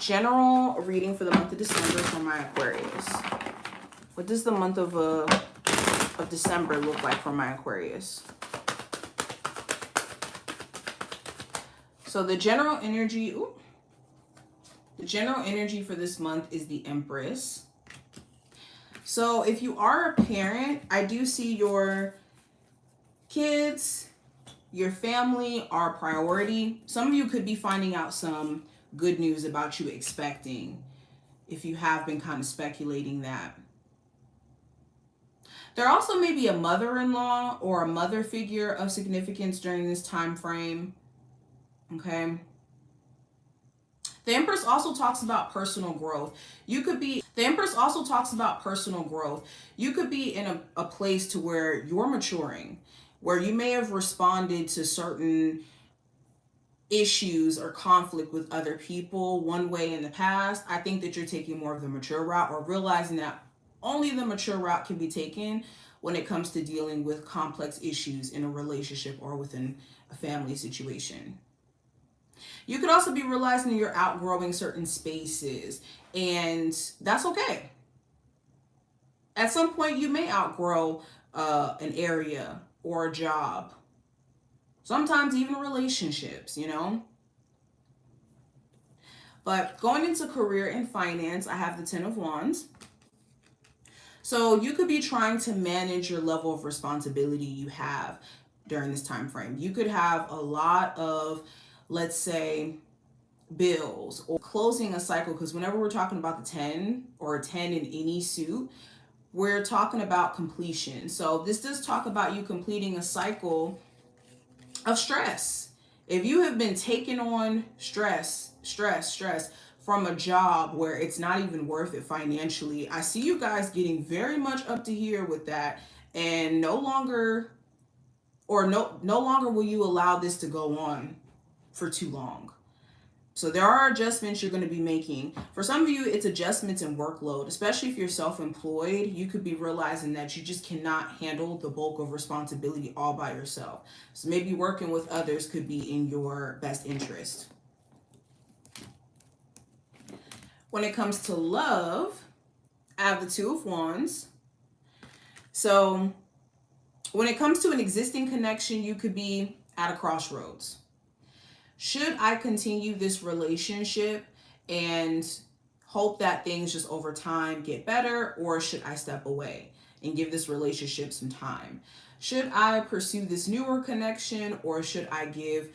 General reading for the month of December for my Aquarius. What does the month of December look like for my Aquarius? So the general energy, the general energy for this month is the Empress. So if you are a parent, I do see your kids, your family are a priority. Some of you could be finding out some good news about you expecting, if you have been kind of speculating that. There also may be a mother-in-law or a mother figure of significance during this time frame. Okay. The Empress also talks about personal growth. The Empress also talks about personal growth. You could be in a place to where you're maturing, where you may have responded to certain issues or conflict with other people one way in the past. I think that you're taking more of the mature route, or realizing that only the mature route can be taken when it comes to dealing with complex issues in a relationship or within a family situation. You could also be realizing you're outgrowing certain spaces, and that's okay. At some point, you may outgrow an area or a job. Sometimes even relationships, you know. But going into career and finance, I have the Ten of Wands. So you could be trying to manage your level of responsibility you have during this time frame. You could have a lot of, let's say, bills or closing a cycle, because whenever we're talking about the 10 or a 10 in any suit, we're talking about completion. So this does talk about you completing a cycle of stress. If you have been taking on stress from a job where it's not even worth it financially, I see you guys getting very much up to here with that, and no longer will you allow this to go on for too long. So there are adjustments you're going to be making. For some of you, it's adjustments in workload, especially if you're self-employed. You could be realizing that you just cannot handle the bulk of responsibility all by yourself. So maybe working with others could be in your best interest. When it comes to love, I have the Two of Wands. So when it comes to an existing connection, you could be at a crossroads. Should I continue this relationship and hope that things just over time get better, or should I step away and give this relationship some time? Should I pursue this newer connection, or should I give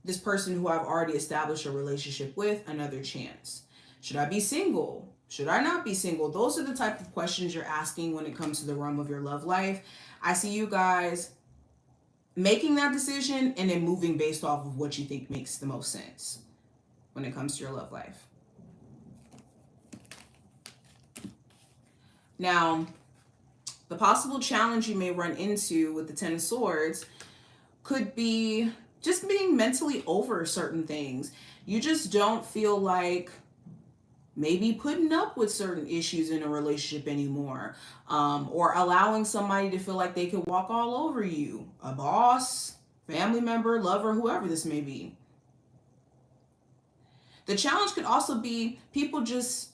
this person who I've already established a relationship with another chance? Should I be single? Should I not be single? Those are the type of questions you're asking when it comes to the realm of your love life. I see you guys making that decision and then moving based off of what you think makes the most sense when it comes to your love life. Now, the possible challenge you may run into with the Ten of Swords could be just being mentally over certain things. You just don't feel like maybe putting up with certain issues in a relationship anymore, or allowing somebody to feel like they could walk all over you, a boss, family member, lover, whoever this may be. The challenge could also be people just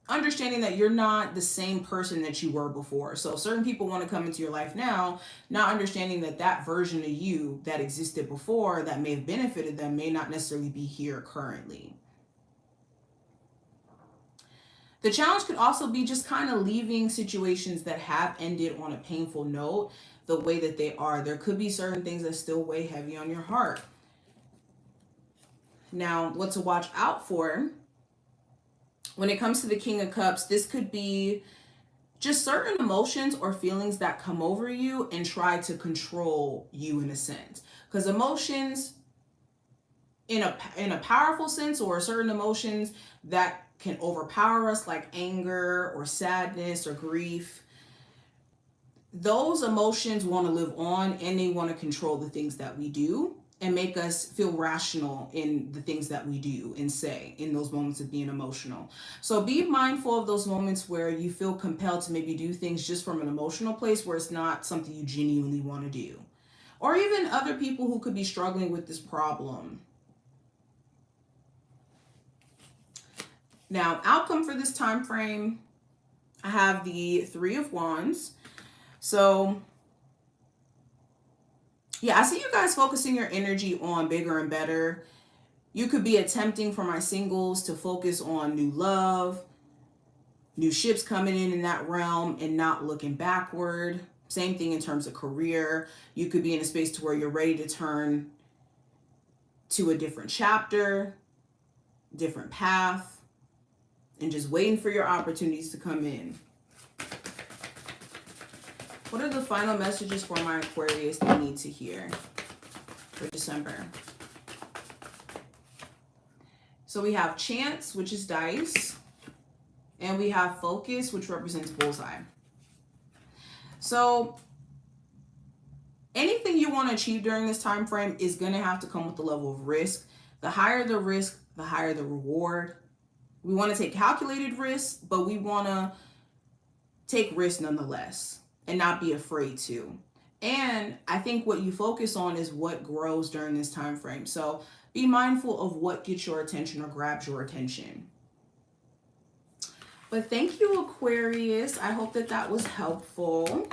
understanding that you're not the same person that you were before. So certain people want to come into your life now, not understanding that that version of you that existed before that may have benefited them may not necessarily be here currently. The challenge could also be just kind of leaving situations that have ended on a painful note the way that they are. There could be certain things that still weigh heavy on your heart. Now, what to watch out for when it comes to the King of Cups, this could be just certain emotions or feelings that come over you and try to control you in a sense. Because emotions in a powerful sense, or certain emotions that can overpower us, like anger or sadness or grief, those emotions want to live on, and they want to control the things that we do and make us feel rational in the things that we do and say in those moments of being emotional. So be mindful of those moments where you feel compelled to maybe do things just from an emotional place where it's not something you genuinely want to do. Or even other people who could be struggling with this problem. Now, outcome for this time frame, I have the Three of Wands. So, yeah, I see you guys focusing your energy on bigger and better. You could be attempting for my singles to focus on new love, new ships coming in that realm and not looking backward. Same thing in terms of career. You could be in a space to where you're ready to turn to a different chapter, different path, and just waiting for your opportunities to come in. What are the final messages for my Aquarius they need to hear for December? So we have chance, which is dice, and we have focus, which represents bullseye. So anything you want to achieve during this time frame is going to have to come with a level of risk. The higher the risk, the higher the reward. We want to take calculated risks, but we want to take risks nonetheless and not be afraid to. And I think what you focus on is what grows during this time frame. So be mindful of what gets your attention or grabs your attention. But thank you, Aquarius. I hope that that was helpful.